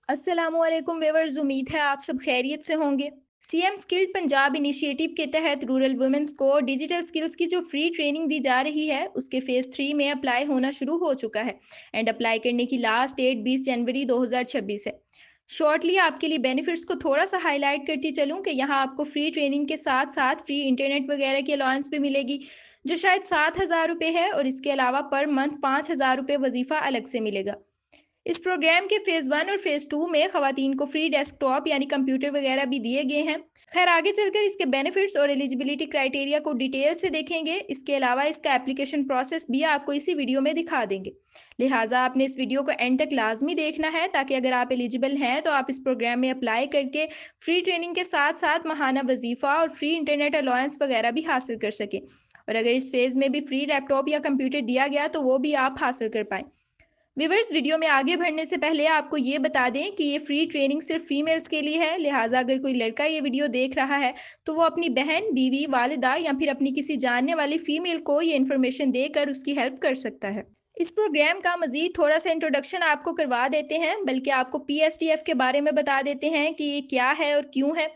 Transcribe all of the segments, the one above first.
अस्सलामुअलैकुम व्यूअर्स, उम्मीद है आप सब खैरियत से होंगे। सीएम स्किल्ड पंजाब इनिशिएटिव के तहत रूरल वुमेन्स को डिजिटल स्किल्स की जो फ्री ट्रेनिंग दी जा रही है उसके फेज 3 में अप्लाई होना शुरू हो चुका है। एंड अप्लाई करने की लास्ट डेट 20 जनवरी 2026 है। शॉर्टली आपके लिए बेनिफिट्स को थोड़ा सा हाईलाइट करती चलूं कि यहाँ आपको फ्री ट्रेनिंग के साथ साथ फ्री इंटरनेट वगैरह की अलाउंस भी मिलेगी, जो शायद 7,000 रुपये है, और इसके अलावा पर मंथ 5,000 रुपये वजीफा अलग से मिलेगा। इस प्रोग्राम के फेज़ 1 और फेज़ 2 में खवातीन को फ्री डेस्कटॉप यानी कंप्यूटर वगैरह भी दिए गए हैं। खैर, आगे चलकर इसके बेनिफिट्स और एलिजिबिलिटी क्राइटेरिया को डिटेल से देखेंगे। इसके अलावा इसका एप्लीकेशन प्रोसेस भी आपको इसी वीडियो में दिखा देंगे। लिहाजा आपने इस वीडियो को एंड तक लाजमी देखना है, ताकि अगर आप एलिजिबल हैं तो आप इस प्रोग्राम में अप्लाई करके फ्री ट्रेनिंग के साथ साथ माहाना वजीफ़ा और फ्री इंटरनेट अलाउंस वगैरह भी हासिल कर सकें। और अगर इस फेज़ में भी फ्री लैपटॉप या कंप्यूटर दिया गया तो वो भी आप हासिल कर पाएँ। व्यूअर्स, वीडियो में आगे बढ़ने से पहले आपको ये बता दें कि ये फ्री ट्रेनिंग सिर्फ फीमेल्स के लिए है। लिहाजा अगर कोई लड़का ये वीडियो देख रहा है तो वो अपनी बहन, बीवी, वालिदा या फिर अपनी किसी जानने वाली फीमेल को ये इन्फॉर्मेशन देकर उसकी हेल्प कर सकता है। इस प्रोग्राम का मजीद थोड़ा सा इंट्रोडक्शन आपको करवा देते हैं, बल्कि आपको पीएसटीएफ के बारे में बता देते हैं कि ये क्या है और क्यों है।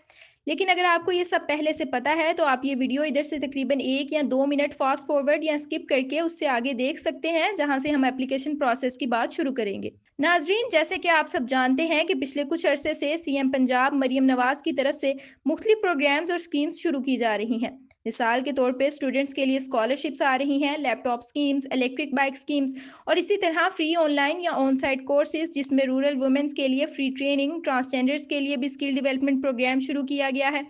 लेकिन अगर आपको ये सब पहले से पता है तो आप ये वीडियो इधर से तकरीबन 1 या 2 मिनट फास्ट फॉरवर्ड या स्किप करके उससे आगे देख सकते हैं, जहां से हम एप्लीकेशन प्रोसेस की बात शुरू करेंगे। नाजरीन, जैसे कि आप सब जानते हैं कि पिछले कुछ अरसे से सीएम पंजाब मरियम नवाज की तरफ से मुख्तलिफ प्रोग्राम्स और स्कीम्स शुरू की जा रही हैं। मिसाल के तौर पे स्टूडेंट्स के लिए स्कॉलरशिप्स आ रही हैं, laptop schemes, electric bike schemes, और इसी तरह फ्री ऑनलाइन या ऑन साइट कोर्सेज जिसमें रूरल वुमेन्स के लिए फ्री ट्रेनिंग, ट्रांसजेंडर्स के लिए भी स्किल डेवलपमेंट प्रोग्राम शुरू किया गया है।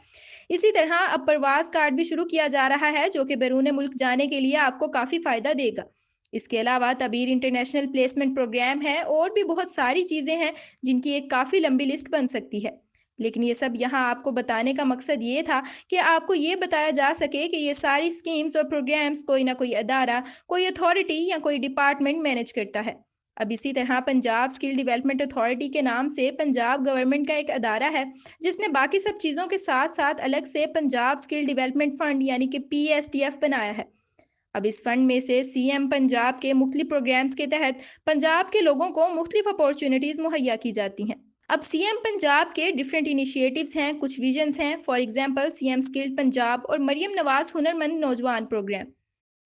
इसी तरह अब प्रवास कार्ड भी शुरू किया जा रहा है, जो कि बैरून मुल्क जाने के लिए आपको काफ़ी फ़ायदा देगा। इसके अलावा तबीर इंटरनेशनल प्लेसमेंट प्रोग्राम है, और भी बहुत सारी चीज़ें हैं जिनकी एक काफ़ी लंबी लिस्ट बन सकती है। लेकिन ये सब यहाँ आपको बताने का मकसद ये था कि आपको ये बताया जा सके कि ये सारी स्कीम्स और प्रोग्राम्स कोई ना कोई अदारा, कोई अथॉरिटी या कोई डिपार्टमेंट मैनेज करता है। अब इसी तरह पंजाब स्किल डेवलपमेंट अथॉरिटी के नाम से पंजाब गवर्नमेंट का एक अदारा है, जिसने बाकी सब चीज़ों के साथ साथ अलग से पंजाब स्किल डेवलपमेंट फंड यानी कि पीएसटीएफ बनाया है। अब इस फंड में से सीएम पंजाब के मुख्तलिफ प्रोग्राम्स के तहत पंजाब के लोगों को मुख्तलिफ अपॉर्चुनिटीज़ मुहैया की जाती हैं। अब सीएम पंजाब के डिफरेंट इनिशिएटिव्स हैं, कुछ विजन्स हैं। For example, CM skilled Punjab और मरियम नवाज हुनरमंद नौजवान प्रोग्राम।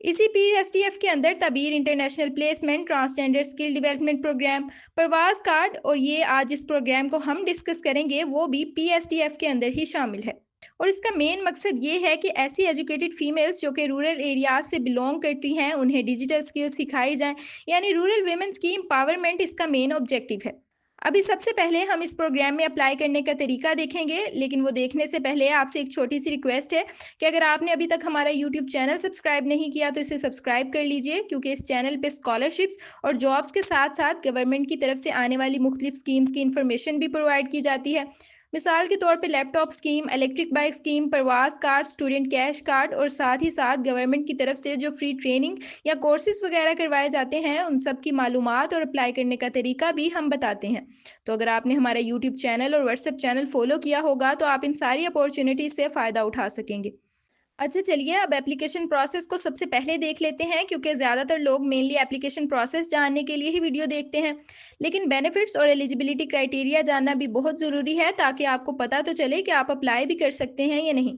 इसी पीएसटीएफ के अंदर तबीर international placement, transgender skill development programme, प्रवास कार्ड, और ये आज इस प्रोग्राम को हम डिस्कस करेंगे वो भी पीएसटीएफ के अंदर ही शामिल है। और इसका मेन मकसद ये है कि ऐसी एजुकेटेड फीमेल्स जो कि रूरल एरियाज से बिलोंग करती हैं उन्हें डिजिटल स्किल्स सिखाई जाएं, यानी रूरल वेमेंस की एम्पावरमेंट इसका मेन ऑब्जेक्टिव है। अभी सबसे पहले हम इस प्रोग्राम में अप्लाई करने का तरीका देखेंगे, लेकिन वो देखने से पहले आपसे एक छोटी सी रिक्वेस्ट है कि अगर आपने अभी तक हमारा यूट्यूब चैनल सब्सक्राइब नहीं किया तो इसे सब्सक्राइब कर लीजिए, क्योंकि इस चैनल पे स्कॉलरशिप्स और जॉब्स के साथ साथ गवर्नमेंट की तरफ से आने वाली मुख्तलिफ स्कीम्स की इन्फॉर्मेशन भी प्रोवाइड की जाती है। मिसाल के तौर पे laptop scheme, electric bike scheme, प्रवास कार्ड, स्टूडेंट कैश कार्ड, और साथ ही साथ गवर्नमेंट की तरफ से जो फ्री ट्रेनिंग या कोर्सेज वगैरह करवाए जाते हैं उन सब की मालूमात और अप्लाई करने का तरीका भी हम बताते हैं। तो अगर आपने हमारा यूट्यूब चैनल और व्हाट्सएप चैनल फॉलो किया होगा तो आप इन सारी अपॉर्चुनिटीज से फ़ायदा उठा सकेंगे। अच्छा, चलिए अब एप्लीकेशन प्रोसेस को सबसे पहले देख लेते हैं, क्योंकि ज़्यादातर लोग मेनली एप्लीकेशन प्रोसेस जानने के लिए ही वीडियो देखते हैं। लेकिन बेनिफिट्स और एलिजिबिलिटी क्राइटेरिया जानना भी बहुत ज़रूरी है, ताकि आपको पता तो चले कि आप अप्लाई भी कर सकते हैं या नहीं।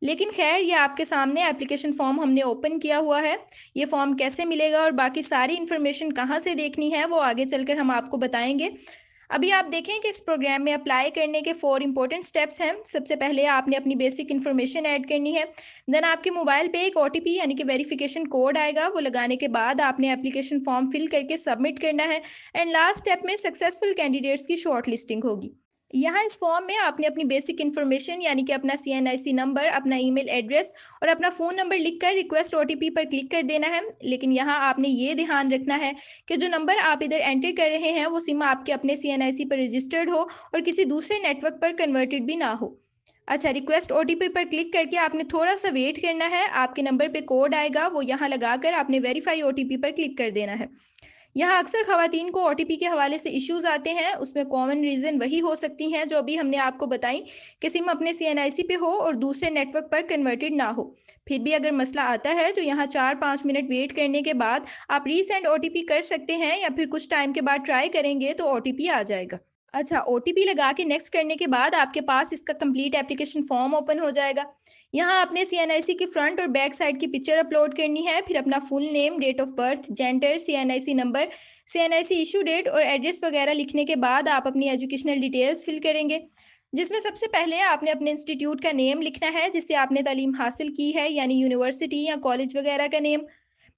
लेकिन खैर, ये आपके सामने एप्लीकेशन फॉर्म हमने ओपन किया हुआ है। ये फॉर्म कैसे मिलेगा और बाकी सारी इन्फॉर्मेशन कहाँ से देखनी है वो आगे चलकर हम आपको बताएंगे। अभी आप देखें कि इस प्रोग्राम में अप्लाई करने के 4 इंपॉर्टेंट स्टेप्स हैं। सबसे पहले आपने अपनी बेसिक इन्फॉर्मेशन ऐड करनी है। देन आपके मोबाइल पे एक ओटीपी यानी कि वेरिफिकेशन कोड आएगा, वो लगाने के बाद आपने एप्लीकेशन फॉर्म फिल करके सबमिट करना है। एंड लास्ट स्टेप में सक्सेसफुल कैंडिडेट्स की शॉर्ट लिस्टिंग होगी। यहाँ इस फॉर्म में आपने अपनी बेसिक इन्फॉर्मेशन यानी कि अपना सीएनआईसी नंबर, अपना ईमेल एड्रेस और अपना फ़ोन नंबर लिखकर रिक्वेस्ट ओटीपी पर क्लिक कर देना है। लेकिन यहाँ आपने ये ध्यान रखना है कि जो नंबर आप इधर एंटर कर रहे हैं वो सिम आपके अपने सीएनआईसी पर रजिस्टर्ड हो और किसी दूसरे नेटवर्क पर कन्वर्टेड भी ना हो। अच्छा, रिक्वेस्ट ओटीपी पर क्लिक करके आपने थोड़ा सा वेट करना है। आपके नंबर पे कोड आएगा, वो यहाँ लगाकर आपने वेरीफाई ओटीपी पर क्लिक कर देना है। यहाँ अक्सर खवातीन को ओटीपी के हवाले से इश्यूज आते हैं। उसमें कॉमन रीज़न वही हो सकती हैं जो अभी हमने आपको बताई, कि सिम अपने सीएनआईसी पे हो और दूसरे नेटवर्क पर कन्वर्टेड ना हो। फिर भी अगर मसला आता है तो यहाँ 4-5 मिनट वेट करने के बाद आप रीसेंड ओटीपी कर सकते हैं, या फिर कुछ टाइम के बाद ट्राई करेंगे तो ओटीपी आ जाएगा। अच्छा, ओटीपी लगा के नेक्स्ट करने के बाद आपके पास इसका कंप्लीट एप्लीकेशन फॉर्म ओपन हो जाएगा। यहाँ आपने सीएनआईसी की फ्रंट और बैक साइड की पिक्चर अपलोड करनी है, फिर अपना full name, date of birth, gender, CNIC number, CNIC issue date और एड्रेस वगैरह लिखने के बाद आप अपनी एजुकेशनल डिटेल्स फिल करेंगे, जिसमें सबसे पहले आपने अपने इंस्टीट्यूट का नेम लिखना है जिससे आपने तालीम हासिल की है, यानी यूनिवर्सिटी या कॉलेज वगैरह का नेम।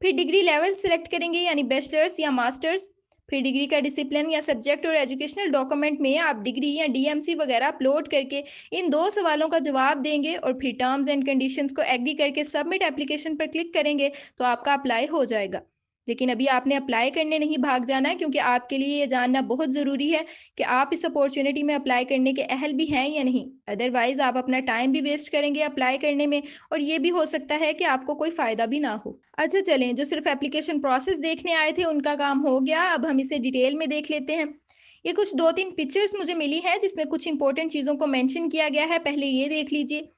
फिर डिग्री लेवल सिलेक्ट करेंगे, यानी बैचलर्स या मास्टर्स। फिर डिग्री का डिसिप्लिन या सब्जेक्ट और एजुकेशनल डॉक्यूमेंट में आप डिग्री या डीएमसी वगैरह अपलोड करके इन 2 सवालों का जवाब देंगे और फिर टर्म्स एंड कंडीशंस को एग्री करके सबमिट एप्लीकेशन पर क्लिक करेंगे तो आपका अप्लाई हो जाएगा। लेकिन अभी आपने अप्लाई करने नहीं भाग जाना है, क्योंकि आपके लिए ये जानना बहुत ज़रूरी है कि आप इस अपॉर्चुनिटी में अप्लाई करने के अहल भी हैं या नहीं। अदरवाइज़ आप अपना टाइम भी वेस्ट करेंगे अप्लाई करने में, और ये भी हो सकता है कि आपको कोई फ़ायदा भी ना हो। अच्छा चलें, जो सिर्फ एप्लीकेशन प्रोसेस देखने आए थे उनका काम हो गया, अब हम इसे डिटेल में देख लेते हैं। ये कुछ 2-3 पिक्चर्स मुझे मिली हैं जिसमें कुछ इंपॉर्टेंट चीज़ों को मेंशन किया गया है, पहले ये देख लीजिए।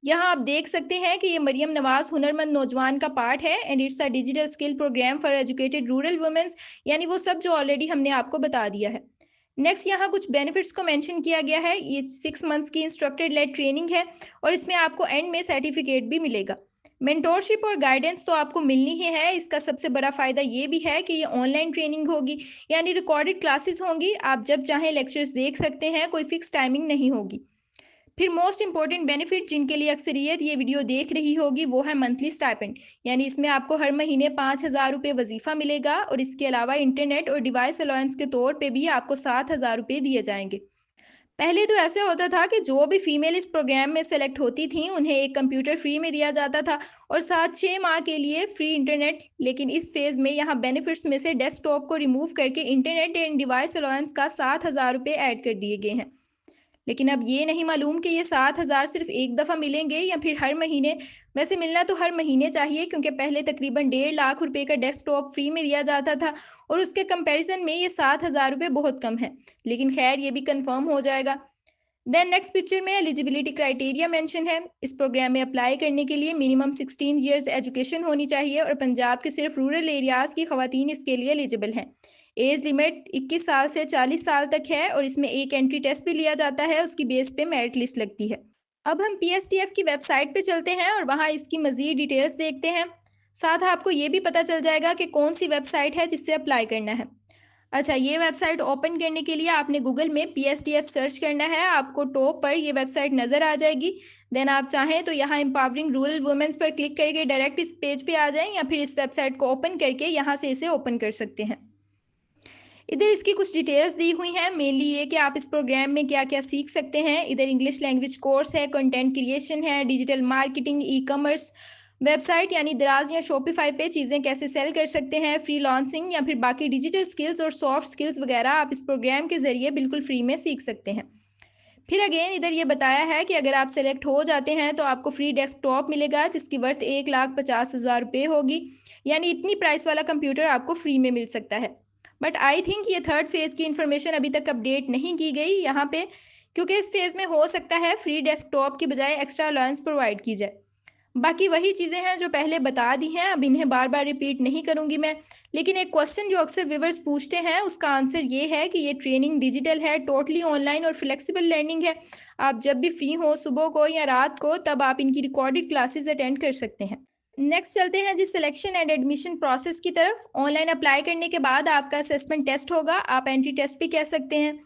यहाँ आप देख सकते हैं कि ये मरियम नवाज़ हुनरमंद नौजवान का पार्ट है and it's a digital skill programme for educated rural womens, यानी वो सब जो ऑलरेडी हमने आपको बता दिया है। नेक्स्ट यहाँ कुछ बेनिफिट्स को मेंशन किया गया है। ये 6 मंथ्स की इंस्ट्रक्टर लेड ट्रेनिंग है और इसमें आपको एंड में सर्टिफिकेट भी मिलेगा। मेंटोरशिप और गाइडेंस तो आपको मिलनी ही है। इसका सबसे बड़ा फ़ायदा ये भी है कि ये ऑनलाइन ट्रेनिंग होगी, यानी रिकॉर्डेड क्लासेस होंगी, आप जब चाहें लेक्चर्स देख सकते हैं, कोई फिक्स टाइमिंग नहीं होगी। फिर मोस्ट इंपॉर्टेंट बेनिफिट जिनके लिए अक्सरियत ये वीडियो देख रही होगी वो है मंथली स्टाइपेंड, यानी इसमें आपको हर महीने 5,000 रुपये वजीफ़ा मिलेगा और इसके अलावा इंटरनेट और डिवाइस अलाउंस के तौर पे भी आपको 7,000 रुपये दिए जाएंगे। पहले तो ऐसे होता था कि जो भी फीमेल इस प्रोग्राम में सेलेक्ट होती थी उन्हें एक कंप्यूटर फ्री में दिया जाता था और साथ 6 माह के लिए फ्री इंटरनेट। लेकिन इस फेज़ में यहाँ बेनिफिट्स में से डेस्कटॉप को रिमूव करके इंटरनेट एंड डिवाइस अलाउंस का 7,000 रुपये ऐड कर दिए गए हैं। लेकिन अब ये नहीं मालूम कि ये 7,000 सिर्फ एक दफ़ा मिलेंगे या फिर हर महीने। वैसे मिलना तो हर महीने चाहिए, क्योंकि पहले तकरीबन 1.5 लाख रुपए का डेस्कटॉप फ्री में दिया जाता था और उसके कंपैरिजन में ये 7,000 रुपये बहुत कम है। लेकिन खैर ये भी कंफर्म हो जाएगा। देन नेक्स्ट पिक्चर में एलिजिबिलिटी क्राइटेरिया मेंशन है। इस प्रोग्राम में अप्लाई करने के लिए मिनिमम 16 ईयर्स एजुकेशन होनी चाहिए और पंजाब के सिर्फ रूरल एरियाज़ की ख़वातीन इसके लिए एलिजिबल हैं। एज लिमिट 21 साल से 40 साल तक है और इसमें एक एंट्री टेस्ट भी लिया जाता है, उसकी बेस पे मेरिट लिस्ट लगती है। अब हम पीएसटीएफ की वेबसाइट पे चलते हैं और वहाँ इसकी मज़ीद डिटेल्स देखते हैं। साथ आपको ये भी पता चल जाएगा कि कौन सी वेबसाइट है जिससे अप्लाई करना है। अच्छा, ये वेबसाइट ओपन करने के लिए आपने गूगल में पीएसटीएफ सर्च करना है, आपको टॉप पर ये वेबसाइट नज़र आ जाएगी। देन आप चाहें तो यहाँ एम्पावरिंग रूरल वुमेन्स पर क्लिक करके डायरेक्ट इस पेज पे आ जाएं, या फिर इस वेबसाइट को ओपन करके यहाँ से इसे ओपन कर सकते हैं। इधर इसकी कुछ डिटेल्स दी हुई हैं, मेनली ये कि आप इस प्रोग्राम में क्या क्या सीख सकते हैं। इधर इंग्लिश लैंग्वेज कोर्स है, कंटेंट क्रिएशन है, digital marketing, e commerce, website यानी दराज या शॉपिफाई पे चीज़ें कैसे सेल कर सकते हैं, फ्रीलांसिंग या फिर बाकी डिजिटल स्किल्स और सॉफ्ट स्किल्स वगैरह आप इस प्रोग्राम के ज़रिए बिल्कुल फ्री में सीख सकते हैं। फिर अगेन इधर ये बताया है कि अगर आप सेलेक्ट हो जाते हैं तो आपको फ्री डेस्कटॉप मिलेगा जिसकी वर्थ 1,50,000 रुपये होगी, यानी इतनी प्राइस वाला कंप्यूटर आपको फ्री में मिल सकता है। बट आई थिंक ये थर्ड फेज़ की इन्फॉर्मेशन अभी तक अपडेट नहीं की गई यहाँ पे, क्योंकि इस फेज़ में हो सकता है फ्री डेस्कटॉप की बजाय एक्स्ट्रा अलाउंस प्रोवाइड की जाए। बाकी वही चीज़ें हैं जो पहले बता दी हैं, अब इन्हें बार बार रिपीट नहीं करूँगी मैं। लेकिन एक क्वेश्चन जो अक्सर व्यूअर्स पूछते हैं उसका आंसर ये है कि ये ट्रेनिंग डिजिटल है, टोटली ऑनलाइन और फ्लेक्सिबल लर्निंग है। आप जब भी फ्री हो, सुबह को या रात को, तब आप इनकी रिकॉर्डेड क्लासेस अटेंड कर सकते हैं। नेक्स्ट चलते हैं जी सिलेक्शन एंड एडमिशन प्रोसेस की तरफ। ऑनलाइन अप्लाई करने के बाद आपका असेसमेंट टेस्ट होगा, आप एंट्री टेस्ट भी कह सकते हैं।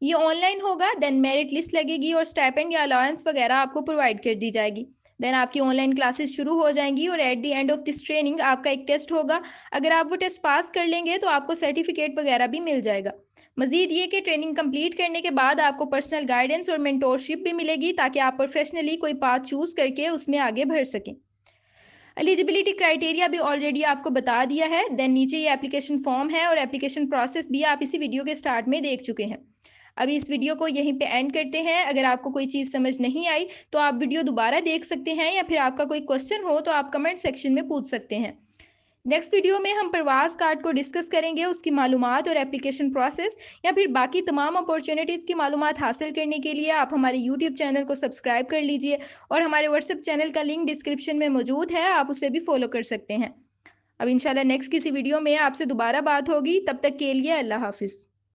ये ऑनलाइन होगा, देन मेरिट लिस्ट लगेगी और स्टाइपेंड या अलाउंस वगैरह आपको प्रोवाइड कर दी जाएगी। देन आपकी ऑनलाइन क्लासेस शुरू हो जाएंगी और at the end of this training आपका एक टेस्ट होगा। अगर आप वो टेस्ट पास कर लेंगे तो आपको सर्टिफिकेट वगैरह भी मिल जाएगा। मजीद ये कि ट्रेनिंग कंप्लीट करने के बाद आपको पर्सनल गाइडेंस और मेंटोरशिप भी मिलेगी, ताकि आप प्रोफेशनली कोई पाथ चूज़ करके उसमें आगे बढ़ सकें। एलिजिबिलिटी क्राइटेरिया भी ऑलरेडी आपको बता दिया है। देन नीचे ये एप्लीकेशन फॉर्म है और एप्लीकेशन प्रोसेस भी आप इसी वीडियो के स्टार्ट में देख चुके हैं। अभी इस वीडियो को यहीं पे एंड करते हैं। अगर आपको कोई चीज़ समझ नहीं आई तो आप वीडियो दोबारा देख सकते हैं, या फिर आपका कोई क्वेश्चन हो तो आप कमेंट सेक्शन में पूछ सकते हैं। नेक्स्ट वीडियो में हम प्रवास कार्ड को डिस्कस करेंगे, उसकी मालूमात और एप्लीकेशन प्रोसेस, या फिर बाकी तमाम अपॉर्चुनिटीज़ की मालूमात हासिल करने के लिए आप हमारे यूट्यूब चैनल को सब्सक्राइब कर लीजिए और हमारे व्हाट्सएप चैनल का लिंक डिस्क्रिप्शन में मौजूद है, आप उसे भी फॉलो कर सकते हैं। अब इंशाल्लाह नेक्स्ट किसी वीडियो में आपसे दोबारा बात होगी, तब तक के लिए अल्लाह हाफिज़।